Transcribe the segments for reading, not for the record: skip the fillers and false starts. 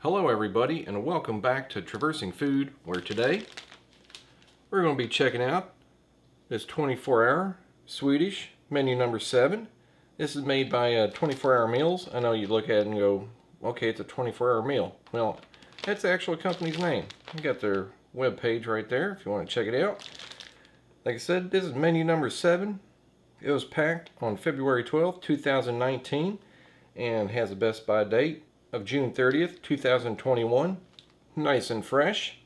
Hello everybody and welcome back to Traversing Food, where today we're going to be checking out this 24-hour Swedish menu number 7. This is made by 24 Hour Meals. I know you look at it and go, okay, it's a 24-hour meal. Well, that's the actual company's name. You got their web page right there if you want to check it out. Like I said, this is menu number 7. It was packed on February 12th, 2019 and has a best by date of June 30th, 2021. Nice and fresh.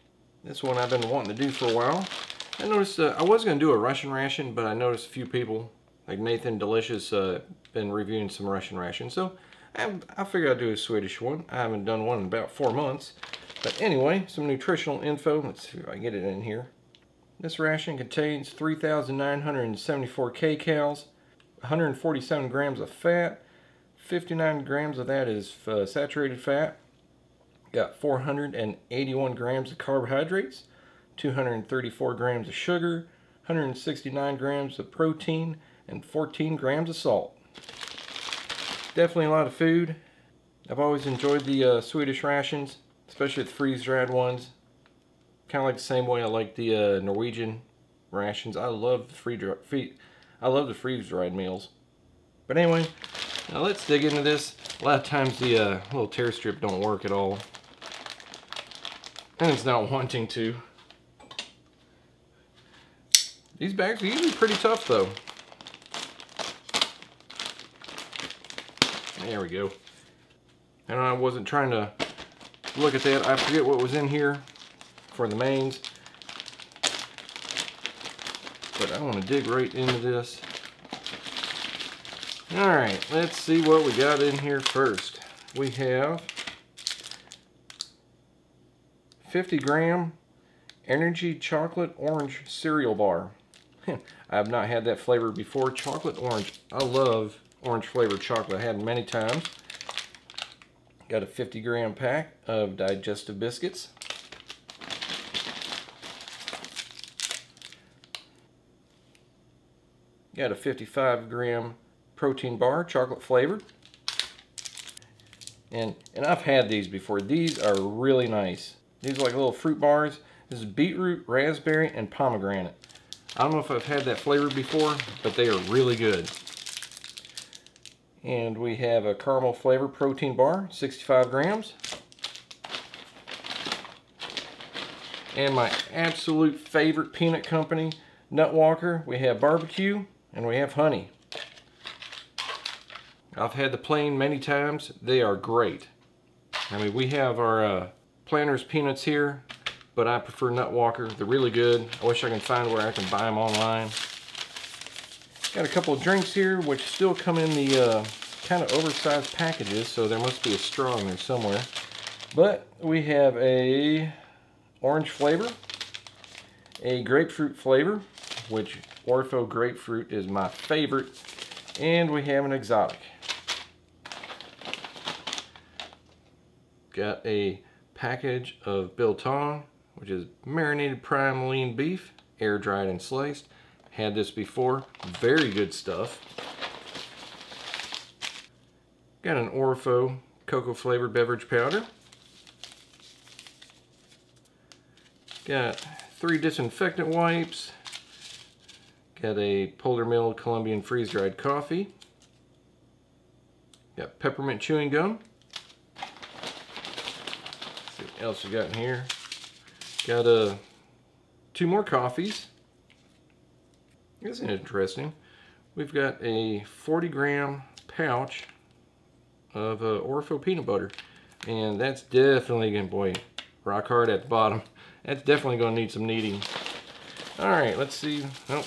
This one I've been wanting to do for a while. I noticed I was going to do a Russian ration, but I noticed a few people, like Nathan Delicious, been reviewing some Russian rations. So I figured I'd do a Swedish one. I haven't done one in about 4 months. But anyway, some nutritional info. Let's see if I can get it in here. This ration contains 3,974 kcals, 147 grams of fat, 59 grams of that is saturated fat. Got 481 grams of carbohydrates, 234 grams of sugar, 169 grams of protein, and 14 grams of salt. Definitely a lot of food. I've always enjoyed the Swedish rations, especially the freeze-dried ones. Kind of like the same way I like the Norwegian rations. I love the freeze-dried meals. But anyway, now let's dig into this. A lot of times the little tear strip don't work at all. And it's not wanting to. These bags are usually pretty tough though. There we go. And I wasn't trying to look at that. I forget what was in here for the mains. But I want to dig right into this. Alright, let's see what we got in here first. We have 50-gram Energy Chocolate Orange Cereal Bar. I have not had that flavor before. Chocolate orange. I love orange flavored chocolate. I had it many times. Got a 50-gram pack of digestive biscuits. Got a 55-gram protein bar, chocolate flavored. And I've had these before. These are really nice. These are like little fruit bars. This is beetroot, raspberry, and pomegranate. I don't know if I've had that flavor before, but they are really good. And we have a caramel flavor protein bar, 65 grams. And my absolute favorite peanut company, Nut Walker. We have barbecue and we have honey. I've had the plain many times. They are great. I mean, we have our Planters peanuts here, but I prefer Nut Walker. They're really good. I wish I can find where I can buy them online. Got a couple of drinks here, which still come in the kind of oversized packages, so there must be a straw in there somewhere. But we have a orange flavor, a grapefruit flavor, which Orpho grapefruit is my favorite, and we have an exotic. Got a package of biltong, which is marinated prime lean beef, air dried and sliced. Had this before, very good stuff. Got an Orpho cocoa flavored beverage powder. Got 3 disinfectant wipes. Got a Polar Mill Colombian freeze-dried coffee. Got peppermint chewing gum. What else we got in here? Got 2 more coffees. This is interesting. We've got a 40-gram pouch of Orpho peanut butter, and that's definitely gonna, boy, rock hard at the bottom. That's definitely gonna need some kneading. All right, let's see. Oh,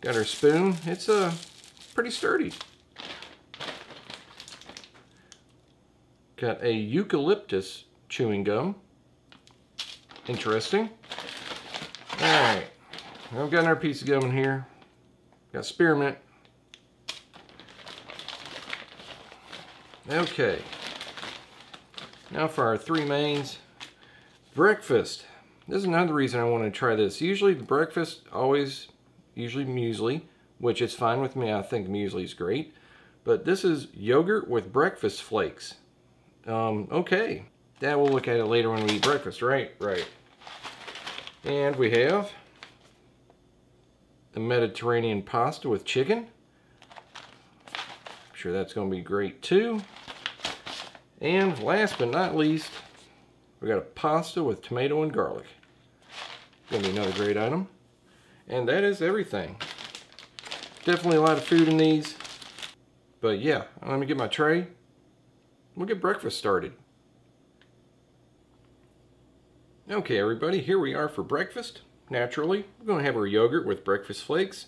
got our spoon. It's pretty sturdy. Got a eucalyptus chewing gum. Interesting. Alright. We've got our piece of gum in here. Got spearmint. Okay. Now for our 3 mains. Breakfast. This is another reason I want to try this. Usually the breakfast, usually muesli, which is fine with me. I think muesli is great. But this is yogurt with breakfast flakes. Okay. Yeah, we'll look at it later when we eat breakfast, right? Right. And we have the Mediterranean pasta with chicken. I'm sure that's going to be great too. And last but not least, we got a pasta with tomato and garlic. Going to be another great item. And that is everything. Definitely a lot of food in these. But yeah, let me get my tray. We'll get breakfast started. Okay, everybody, here we are for breakfast. Naturally, we're going to have our yogurt with breakfast flakes.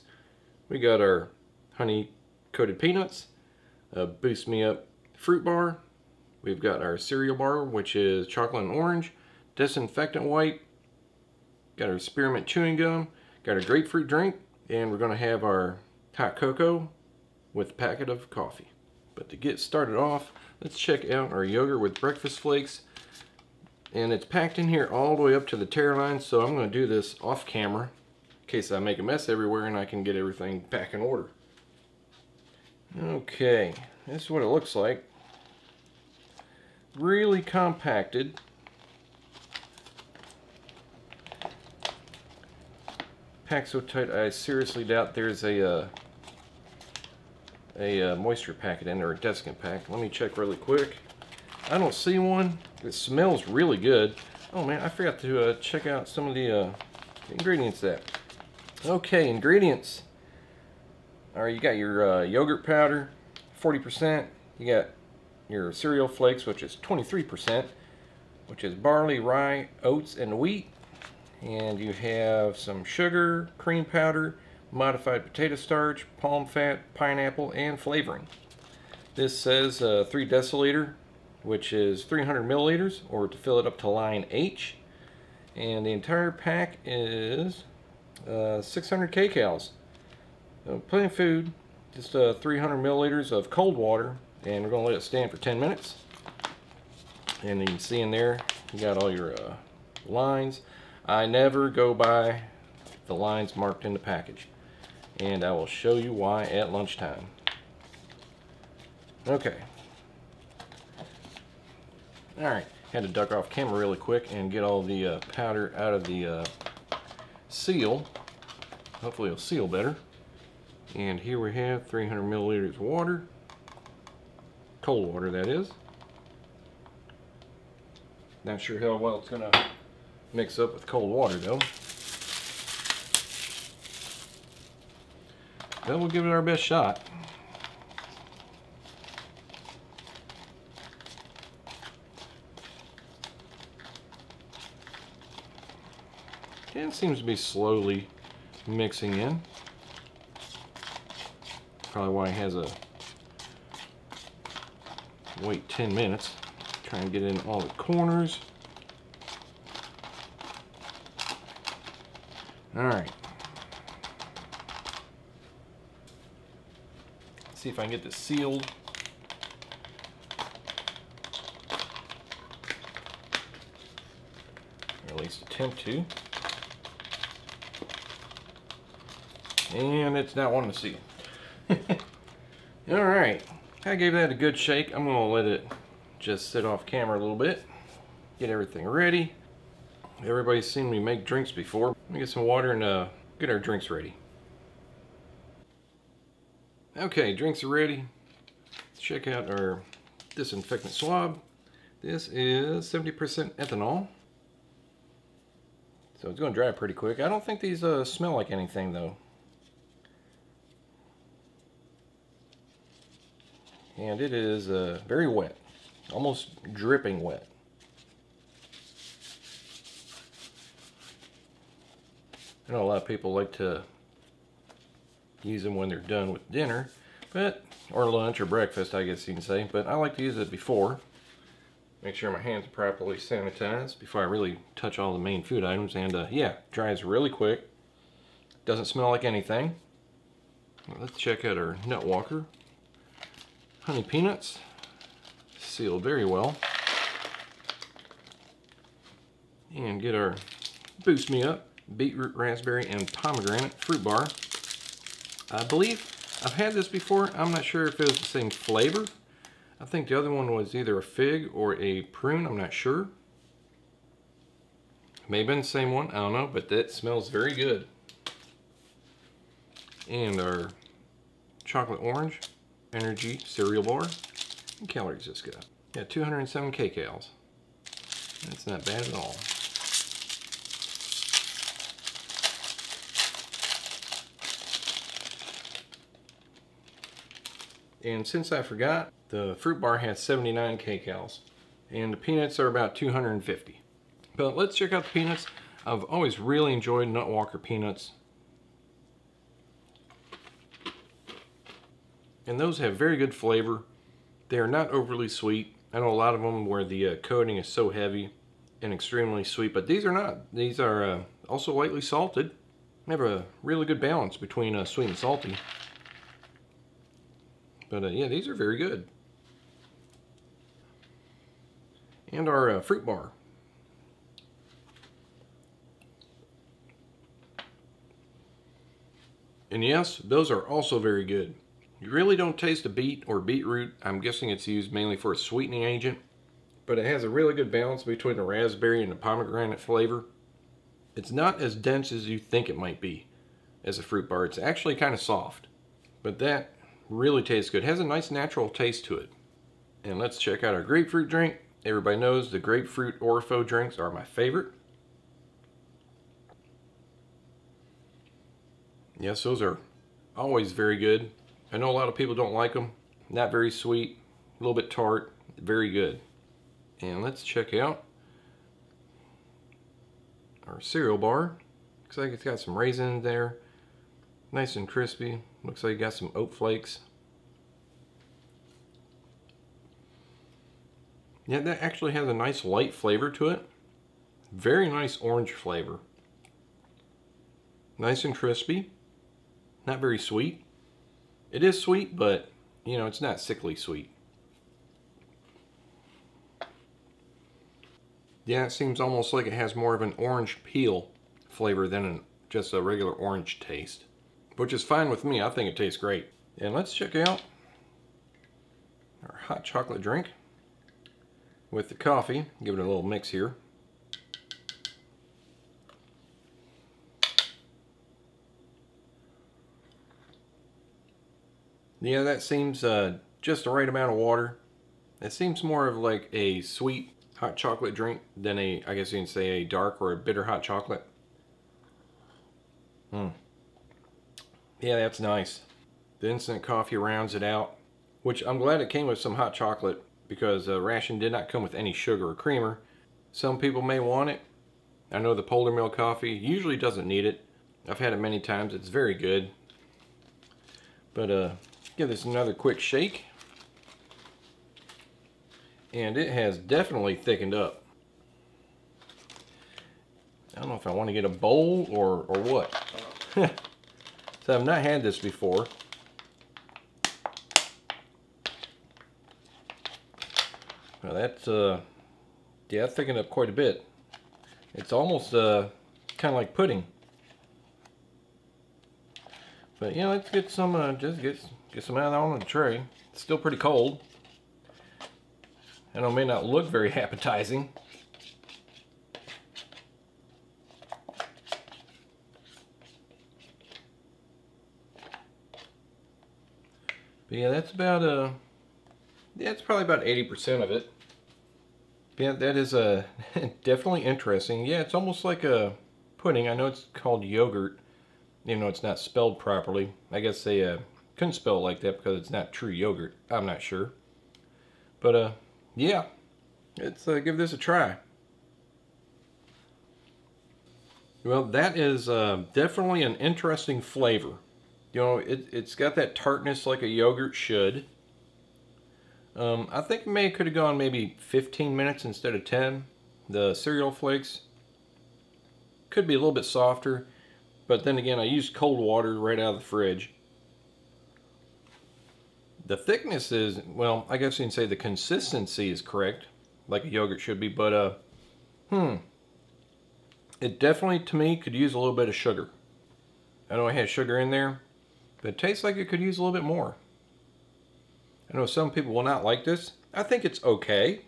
We got our honey-coated peanuts, a Boost Me Up fruit bar. We've got our cereal bar, which is chocolate and orange, disinfectant wipe. Got our spearmint chewing gum. Got our grapefruit drink. And we're going to have our hot cocoa with a packet of coffee. But to get started off, let's check out our yogurt with breakfast flakes. And it's packed in here all the way up to the tear line, so I'm going to do this off camera in case I make a mess everywhere and I can get everything back in order. Okay, this is what it looks like. Really compacted. Packed so tight I seriously doubt there's a moisture packet in there, a desiccant pack. Let me check really quick. I don't see one. It smells really good. Oh man, I forgot to check out some of the ingredients there. Okay, ingredients. Alright, you got your yogurt powder, 40%. You got your cereal flakes, which is 23%, which is barley, rye, oats, and wheat. And you have some sugar, cream powder, modified potato starch, palm fat, pineapple, and flavoring. This says 3 deciliter, which is 300 milliliters, or to fill it up to line H. And the entire pack is 600 kcals. So plenty of food, just 300 milliliters of cold water, and we're going to let it stand for 10 minutes. And you can see in there, you got all your lines. I never go by the lines marked in the package, and I will show you why at lunchtime. Okay. Alright, had to duck off camera really quick and get all the powder out of the seal. Hopefully it'll seal better. And here we have 300 milliliters of water. Cold water, that is. Not sure how well it's going to mix up with cold water though. But we'll give it our best shot. And it seems to be slowly mixing in. Probably why it has a wait 10 minutes. Try and get in all the corners. Alright. See if I can get this sealed. Or at least attempt to. And it's not wanting to seal. Alright. I gave that a good shake. I'm going to let it just sit off camera a little bit. Get everything ready. Everybody's seen me make drinks before. Let me get some water and get our drinks ready. Okay, drinks are ready. Let's check out our disinfectant swab. This is 70% ethanol. So it's going to dry pretty quick. I don't think these smell like anything though. And it is very wet. Almost dripping wet. I know a lot of people like to use them when they're done with dinner, or lunch or breakfast, I guess you can say, but I like to use it before. Make sure my hands are properly sanitized before I really touch all the main food items, and yeah, dries really quick. Doesn't smell like anything. Well, let's check out our nut walker. Honey peanuts, sealed very well. And get our Boost Me Up beetroot, raspberry, and pomegranate fruit bar. I believe I've had this before. I'm not sure if it was the same flavor. I think the other one was either a fig or a prune, I'm not sure. May have been the same one, I don't know, but that smells very good. And our chocolate orange energy cereal bar. What calories this got? Yeah, 207 kcals. That's not bad at all. And since I forgot, the fruit bar has 79 kcals. And the peanuts are about 250. But let's check out the peanuts. I've always really enjoyed Nutwalker peanuts. And those have very good flavor. They are not overly sweet. I know a lot of them where the coating is so heavy and extremely sweet, but these are not. These are also lightly salted. They have a really good balance between sweet and salty. But yeah, these are very good. And our fruit bar. And yes, those are also very good. You really don't taste a beet or beetroot. I'm guessing it's used mainly for a sweetening agent. But it has a really good balance between the raspberry and the pomegranate flavor. It's not as dense as you think it might be as a fruit bar. It's actually kind of soft. But that really tastes good. It has a nice natural taste to it. And let's check out our grapefruit drink. Everybody knows the grapefruit Orifo drinks are my favorite. Yes, those are always very good. I know a lot of people don't like them. Not very sweet, a little bit tart, very good. And let's check out our cereal bar. Looks like it's got some raisins there. Nice and crispy. Looks like it got some oat flakes. Yeah, that actually has a nice light flavor to it. Very nice orange flavor. Nice and crispy. Not very sweet. It is sweet, but you know, it's not sickly sweet. Yeah, it seems almost like it has more of an orange peel flavor than just a regular orange taste, which is fine with me. I think it tastes great. And let's check out our hot chocolate drink with the coffee. Give it a little mix here. Yeah, that seems just the right amount of water. It seems more of like a sweet hot chocolate drink than a, I guess you can say, a dark or a bitter hot chocolate. Yeah, that's nice. The instant coffee rounds it out, which I'm glad it came with some hot chocolate because Ration did not come with any sugar or creamer. Some people may want it. I know the Polar Mill coffee usually doesn't need it. I've had it many times. It's very good. But give this another quick shake. And it has definitely thickened up. I don't know if I want to get a bowl or what. So I've not had this before. Well, that's yeah, it thickened up quite a bit. It's almost kind of like pudding. But yeah, let's get some just get some out on the tray. It's still pretty cold. I know it may not look very appetizing. But yeah, that's about yeah, it's probably about 80% of it. Yeah, that is definitely interesting. Yeah, it's almost like a pudding. I know it's called yogurt, even though it's not spelled properly. I guess they couldn't spell it like that because it's not true yogurt. I'm not sure. But yeah, let's give this a try. Well, that is definitely an interesting flavor. You know, it's got that tartness like a yogurt should. I think it could have gone maybe 15 minutes instead of 10. The cereal flakes could be a little bit softer, but then again, I used cold water right out of the fridge. The thickness is, well, I guess you can say the consistency is correct, like a yogurt should be, but it definitely, to me, could use a little bit of sugar. I know I had sugar in there, but it tastes like it could use a little bit more. I know some people will not like this. I think it's okay.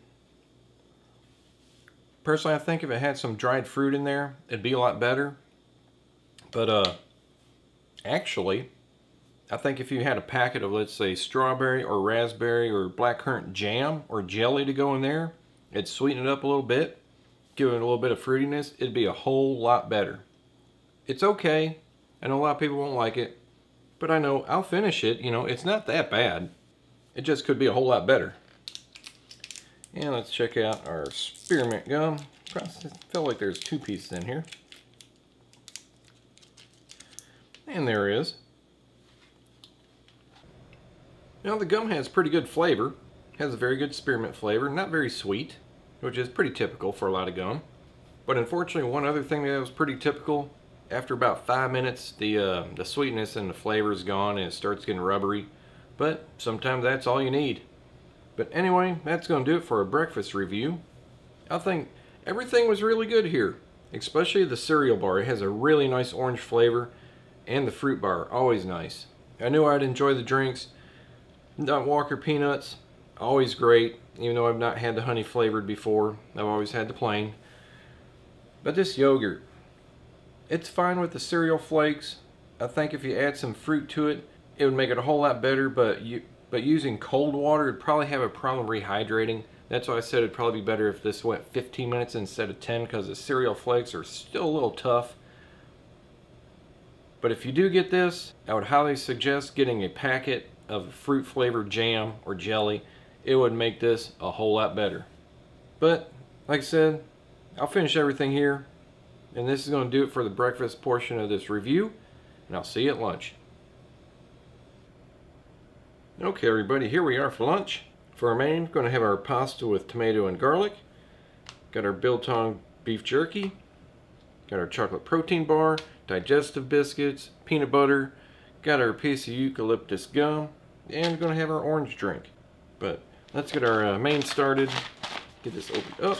Personally, I think if it had some dried fruit in there, it'd be a lot better. But actually, I think if you had a packet of, let's say, strawberry or raspberry or blackcurrant jam or jelly to go in there, it'd sweeten it up a little bit, give it a little bit of fruitiness, it'd be a whole lot better. It's okay. I know a lot of people won't like it, but I know I'll finish it. You know, it's not that bad. It just could be a whole lot better. And let's check out our spearmint gum. I feel like there's 2 pieces in here. And there is. Now the gum has pretty good flavor. It has a very good spearmint flavor. Not very sweet, which is pretty typical for a lot of gum. But unfortunately, one other thing that was pretty typical, after about 5 minutes, the sweetness and the flavor is gone and it starts getting rubbery. But sometimes that's all you need. But anyway, that's going to do it for a breakfast review. I think everything was really good here, especially the cereal bar. It has a really nice orange flavor, and the fruit bar, always nice. I knew I'd enjoy the drinks. Nut Walker peanuts, always great, even though I've not had the honey flavored before. I've always had the plain. But this yogurt, it's fine with the cereal flakes. I think if you add some fruit to it, it would make it a whole lot better, but using cold water, it'd probably have a problem rehydrating. That's why I said it'd probably be better if this went 15 minutes instead of 10, because the cereal flakes are still a little tough. But if you do get this, I would highly suggest getting a packet of fruit flavored jam or jelly. It would make this a whole lot better. But like I said, I'll finish everything here, and this is going to do it for the breakfast portion of this review, and I'll see you at lunch. Okay everybody, here we are for lunch. For our main, we're going to have our pasta with tomato and garlic. Got our biltong beef jerky. Got our chocolate protein bar, digestive biscuits, peanut butter. Got our piece of eucalyptus gum. And we're going to have our orange drink. But let's get our main started. Get this opened up.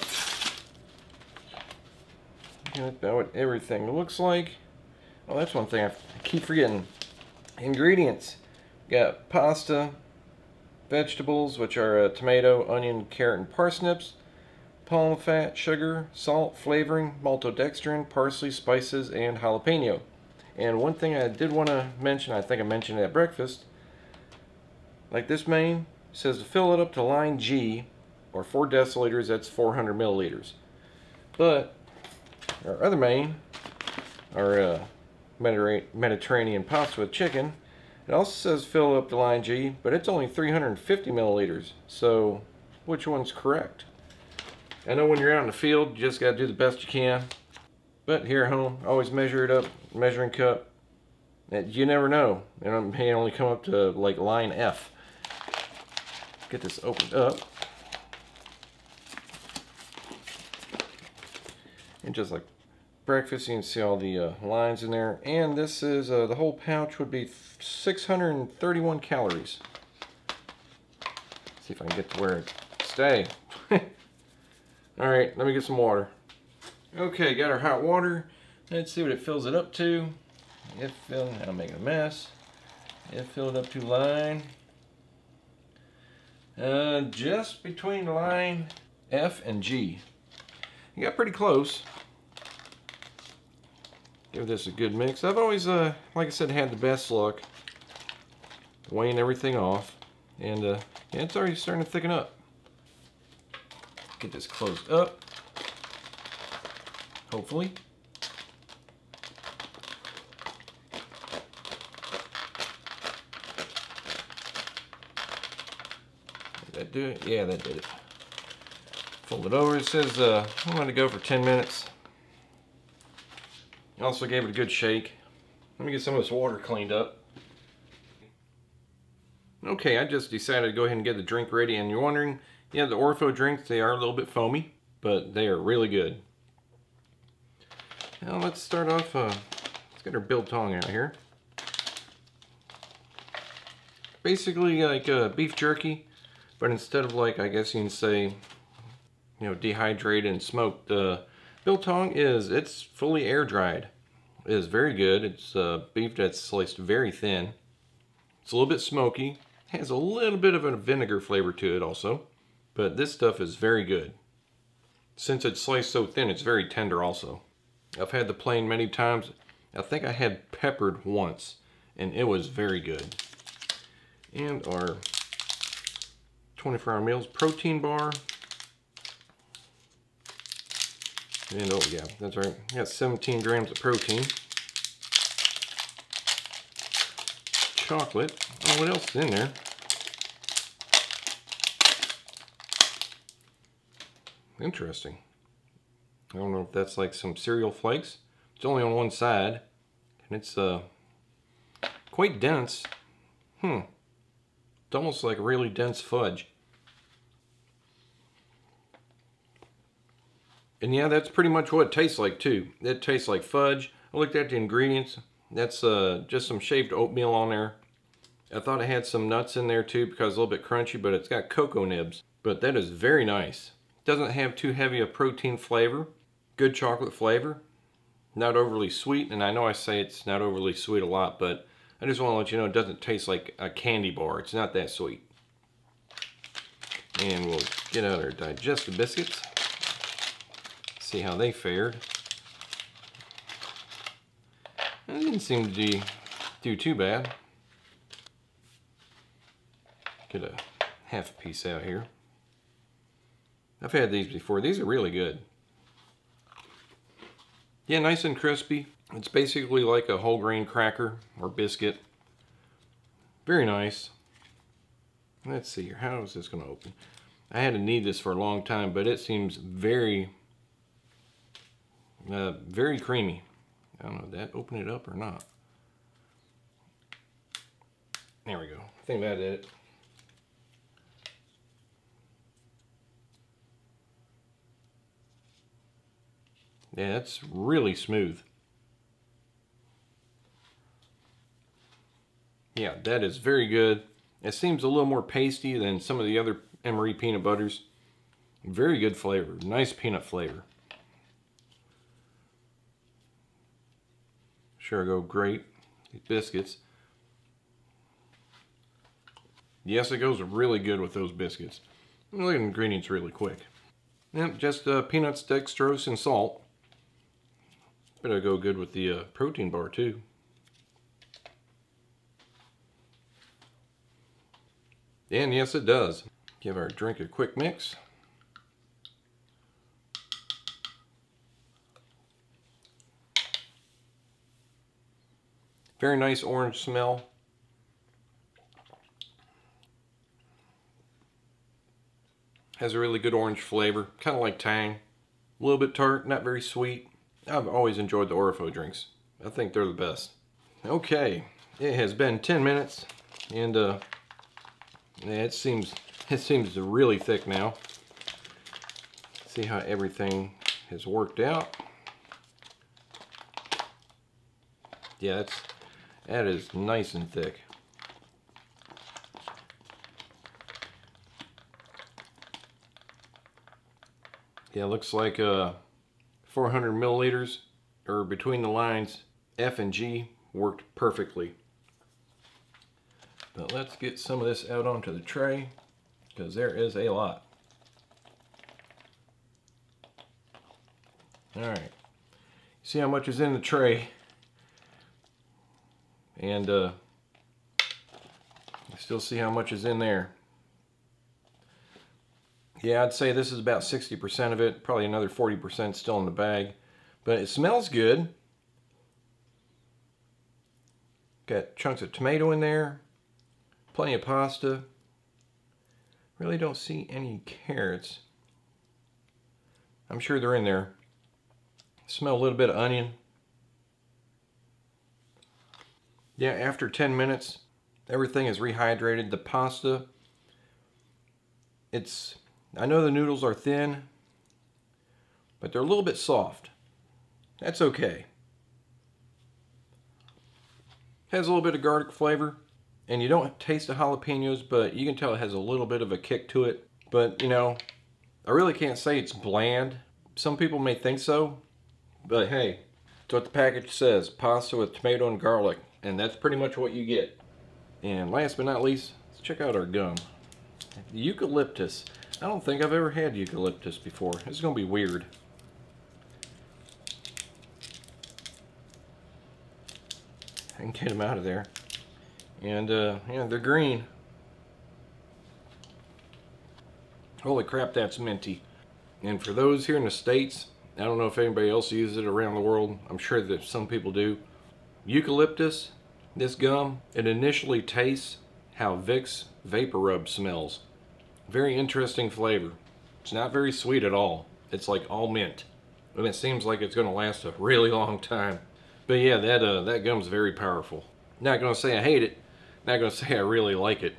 That's about what everything looks like. Oh, that's one thing I keep forgetting. Ingredients. Got pasta, vegetables, which are tomato, onion, carrot, and parsnips, palm fat, sugar, salt, flavoring, maltodextrin, parsley, spices, and jalapeno. And one thing I did want to mention, I think I mentioned it at breakfast, like this main says to fill it up to line G, or 4 deciliters, that's 400 milliliters. But our other main, our Mediterranean pasta with chicken, it also says fill up to line G, but it's only 350 milliliters. So, which one's correct? I know when you're out in the field, you just got to do the best you can. But here at home, always measure it up, measuring cup. You never know. It may only come up to like line F. Get this opened up. And just like breakfast, you can see all the lines in there. And this is, the whole pouch would be 631 calories. See if I can get to where it stay. Alright, let me get some water. Okay, got our hot water. Let's see what it fills it up to. It filled, I'm making a mess. It filled up to line, just between line F and G. You got pretty close. Give this a good mix. I've always, like I said, had the best luck weighing everything off. And yeah, it's already starting to thicken up. Get this closed up. Hopefully. Did that do it? Yeah, that did it. Fold it over. It says I'm going to go for 10 minutes. Also gave it a good shake. Let me get some of this water cleaned up. Okay, I just decided to go ahead and get the drink ready, and you're wondering, yeah, the Orpho drinks, they are a little bit foamy, but they are really good. Now let's start off, let's get our biltong out here. Basically like beef jerky, but instead of, like, I guess you can say, you know, dehydrated and smoked, biltong it's fully air dried. It is very good. It's beef that's sliced very thin. It's a little bit smoky, Has a little bit of a vinegar flavor to it also, but this stuff is very good. Since it's sliced so thin, it's very tender also. I've had the plain many times. I think I had peppered once, and it was very good. And our 24-hour meals protein bar. And oh yeah, that's right. Got 17 grams of protein. Chocolate. Oh, what else is in there? Interesting. I don't know if that's like some cereal flakes. It's only on one side, and it's quite dense. It's almost like really dense fudge. And yeah, that's pretty much what it tastes like too. It tastes like fudge. I looked at the ingredients. That's just some shaved oatmeal on there. I thought it had some nuts in there too because it's a little bit crunchy, but it's got cocoa nibs. But that is very nice. Doesn't have too heavy a protein flavor. Good chocolate flavor. Not overly sweet, and I know I say it's not overly sweet a lot, but I just want to let you know it doesn't taste like a candy bar. It's not that sweet. And we'll get out our digestive biscuits. See how they fared. It didn't seem to do too bad. Get a half a piece out here. I've had these before. These are really good. Yeah, nice and crispy. It's basically like a whole grain cracker or biscuit. Very nice. Let's see here. How is this going to open? I had to need this for a long time, but it seems very, very creamy. I don't know, did that open it up or not? There we go. I think that did it. Yeah, it's really smooth. Yeah, that is very good. It seems a little more pasty than some of the other Emery peanut butters. Very good flavor. Nice peanut flavor. Sure go great. These biscuits. Yes, it goes really good with those biscuits. Look at the ingredients really quick. Yep, just peanuts, dextrose, and salt. But it'll go good with the protein bar too. And yes, it does. Give our drink a quick mix. Very nice orange smell. Has a really good orange flavor, kind of like Tang. A little bit tart, not very sweet. I've always enjoyed the Orifo drinks. I think they're the best. Okay, it has been 10 minutes, and yeah, it seems really thick now. See how everything has worked out. Yeah, that is nice and thick. Yeah, looks like 400 milliliters, or between the lines, F and G worked perfectly. But let's get some of this out onto the tray, because there is a lot. Alright, see how much is in the tray, and you still see how much is in there. Yeah, I'd say this is about 60% of it, probably another 40% still in the bag. But it smells good. Got chunks of tomato in there, plenty of pasta. Really don't see any carrots. I'm sure they're in there. Smell a little bit of onion. Yeah, after 10 minutes, everything is rehydrated. The pasta, I know the noodles are thin, but they're a little bit soft. That's okay. Has a little bit of garlic flavor, and you don't taste the jalapenos, but you can tell it has a little bit of a kick to it. But, you know, I really can't say it's bland. Some people may think so, but hey, it's what the package says. Pasta with tomato and garlic, and that's pretty much what you get. And last but not least, Let's check out our gum. Eucalyptus. I don't think I've ever had eucalyptus before. This is going to be weird. I can get them out of there. And, yeah, they're green. Holy crap, that's minty. And for those here in the States, I don't know if anybody else uses it around the world. I'm sure that some people do. Eucalyptus, this gum, it initially tastes how Vicks Vapor Rub smells. Very interesting flavor. It's not very sweet at all. It's like all mint. And it seems like it's going to last a really long time. But yeah, that gum's very powerful. Not going to say I hate it. Not going to say I really like it.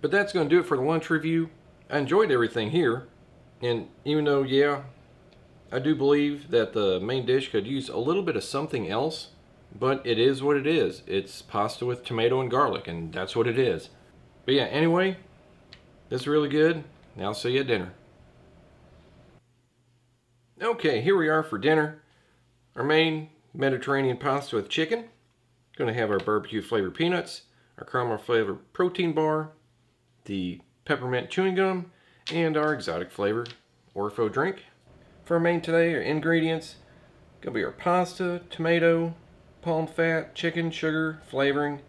But that's going to do it for the lunch review. I enjoyed everything here. And even though, yeah, I do believe that the main dish could use a little bit of something else, but it is what it is. It's pasta with tomato and garlic, and that's what it is. But yeah, anyway, this is really good. Now I'll see you at dinner. Okay, here we are for dinner. Our main Mediterranean pasta with chicken. Going to have our barbecue flavored peanuts, our caramel flavored protein bar, the peppermint chewing gum, and our exotic flavor Orfo drink. For our main today, our ingredients, going to be our pasta, tomato, palm fat, chicken, sugar, flavoring,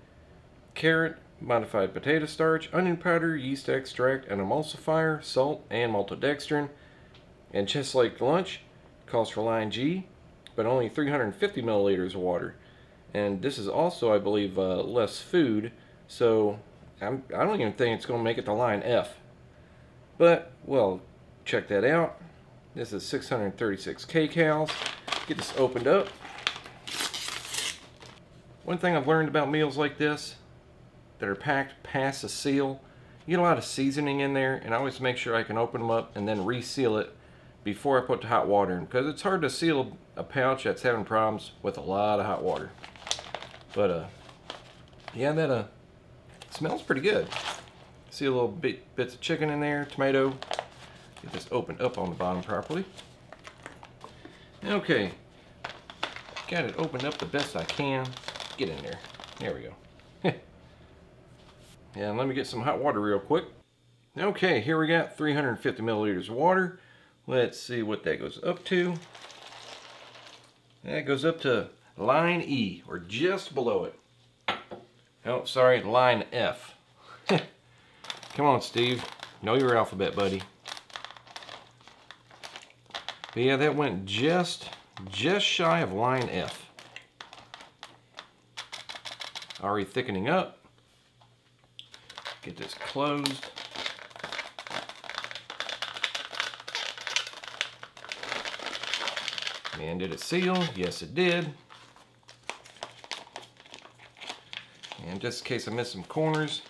carrot, modified potato starch, onion powder, yeast extract, an emulsifier, salt, and maltodextrin. And just like lunch, calls for line G, but only 350 milliliters of water. And this is also, I believe, less food, so I don't even think it's going to make it to line F. But, well, check that out. This is 636 kcals. Get this opened up. One thing I've learned about meals like this that are packed past the seal, you get a lot of seasoning in there, and I always make sure I can open them up and then reseal it before I put the hot water in, because it's hard to seal a pouch that's having problems with a lot of hot water. But yeah, that smells pretty good. See a little bits of chicken in there, tomato. Get this opened up on the bottom properly. Okay, got it opened up the best I can. Get in there. There we go. Yeah, let me get some hot water real quick. Okay, here we got 350 milliliters of water. Let's see what that goes up to. That goes up to line E, or just below it. Oh, sorry, line F. Come on, Steve. Know your alphabet, buddy. But yeah, that went just shy of line F. Already thickening up. Get this closed. And did it seal? Yes, it did. And just in case I missed some corners,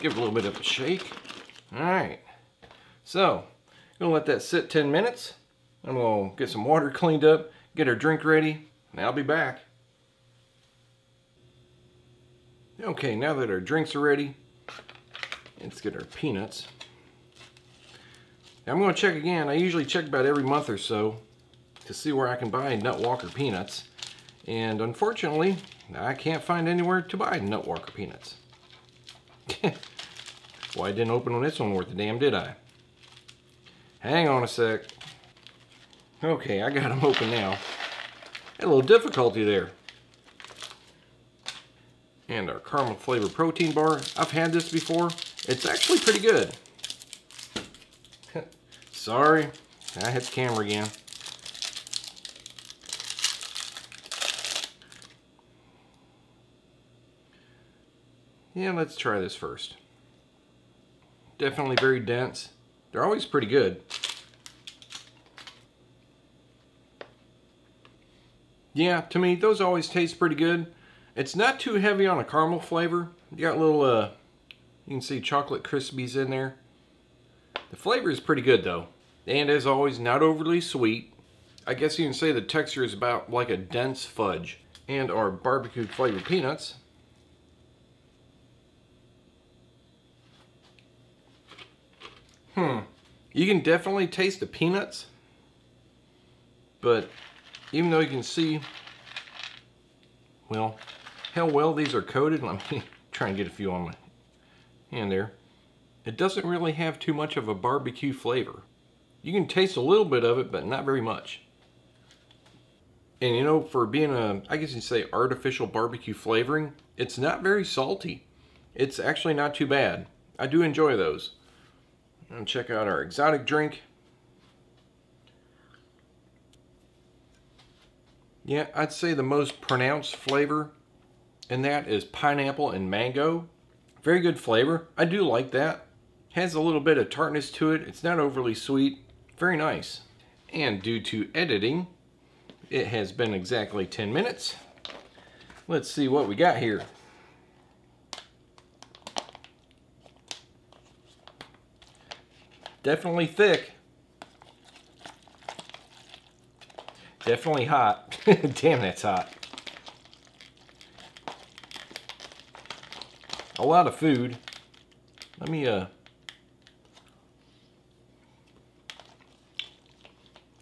give it a little bit of a shake. Alright. So, I'm going to let that sit 10 minutes. I'm going to get some water cleaned up, get our drink ready, and I'll be back. Okay, now that our drinks are ready, let's get our peanuts. Now I'm going to check again. I usually check about every month or so to see where I can buy Nutwalker peanuts. And unfortunately, I can't find anywhere to buy Nutwalker peanuts. Well, I didn't open on this one worth a damn, did I? Hang on a sec. Okay, I got them open now. Had a little difficulty there. And our caramel flavored protein bar. I've had this before. It's actually pretty good. Sorry, I hit the camera again. Yeah, let's try this first. Definitely very dense. They're always pretty good. Yeah, to me, those always taste pretty good. It's not too heavy on a caramel flavor. You got little, you can see chocolate crispies in there. The flavor is pretty good though. And as always, not overly sweet. I guess you can say the texture is about like a dense fudge. And our barbecue flavored peanuts. You can definitely taste the peanuts. But even though you can see, well, how well these are coated. Let me try and get a few on my And there. It doesn't really have too much of a barbecue flavor. You can taste a little bit of it, but not very much. And you know, for being a, I guess you'd say, artificial barbecue flavoring, it's not very salty. It's actually not too bad. I do enjoy those. And check out our exotic drink. Yeah, I'd say the most pronounced flavor in that is pineapple and mango. Very good flavor. I do like that. Has a little bit of tartness to it. It's not overly sweet. Very nice. And due to editing, it has been exactly 10 minutes. Let's see what we got here. Definitely thick. Definitely hot. Damn, that's hot. A lot of food. Let me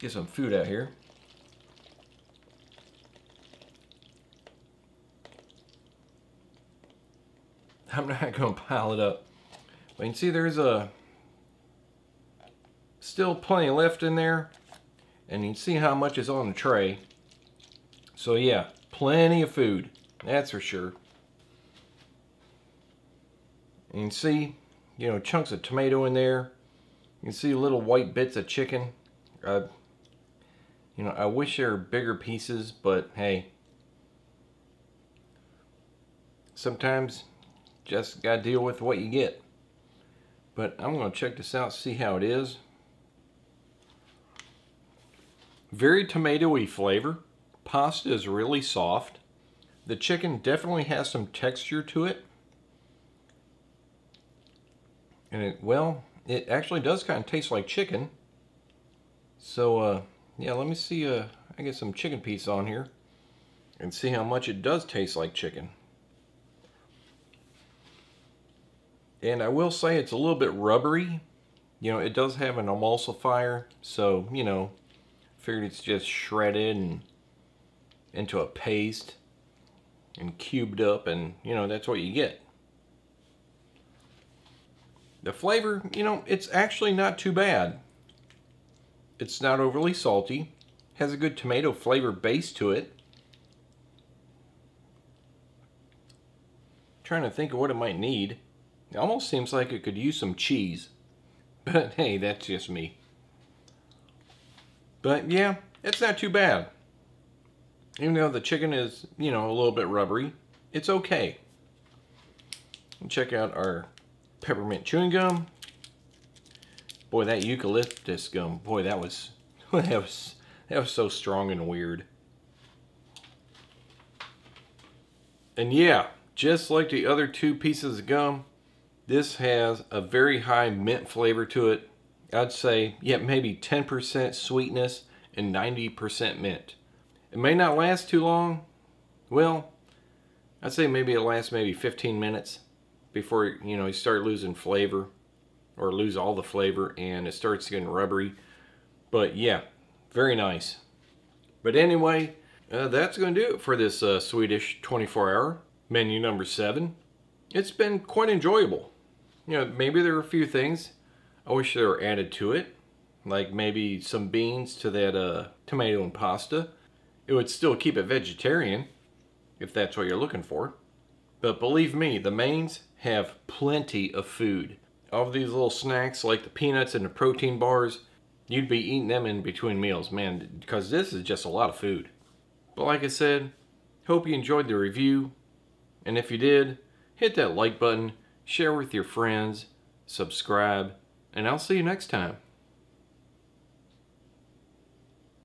get some food out here. I'm not going to pile it up. But you can see there's still plenty left in there. And you can see how much is on the tray. So yeah, plenty of food. That's for sure. And you can see, you know, chunks of tomato in there. You can see little white bits of chicken. You know, I wish there were bigger pieces, but hey. Sometimes just gotta deal with what you get. But I'm gonna check this out, see how it is. Very tomatoey flavor. Pasta is really soft. The chicken definitely has some texture to it. And it actually does kind of taste like chicken. So, yeah, let me see, I get some chicken piece on here and see how much it does taste like chicken. And I will say it's a little bit rubbery. You know, it does have an emulsifier, so, you know, figured it's just shredded and into a paste and cubed up, and, you know, that's what you get. The flavor, you know, it's actually not too bad. It's not overly salty. Has a good tomato flavor base to it. Trying to think of what it might need. It almost seems like it could use some cheese. But hey, that's just me. But yeah, it's not too bad. Even though the chicken is, you know, a little bit rubbery, it's okay. Check out our peppermint chewing gum. Boy, that eucalyptus gum, boy, that was so strong and weird. And yeah, just like the other two pieces of gum, this has a very high mint flavor to it. I'd say, yeah, maybe 10% sweetness and 90% mint. It may not last too long. Well, I'd say maybe it lasts maybe 15 minutes before, you know, you start losing flavor or lose all the flavor and it starts getting rubbery. But yeah, very nice. But anyway, that's going to do it for this Swedish 24-hour menu number 7. It's been quite enjoyable. You know, maybe there are a few things I wish they were added to it, like maybe some beans to that tomato and pasta. It would still keep it vegetarian, if that's what you're looking for. But believe me, the mains have plenty of food. All of these little snacks, like the peanuts and the protein bars, you'd be eating them in between meals, man, because this is just a lot of food. But like I said, hope you enjoyed the review. And if you did, hit that like button, share with your friends, subscribe, and I'll see you next time.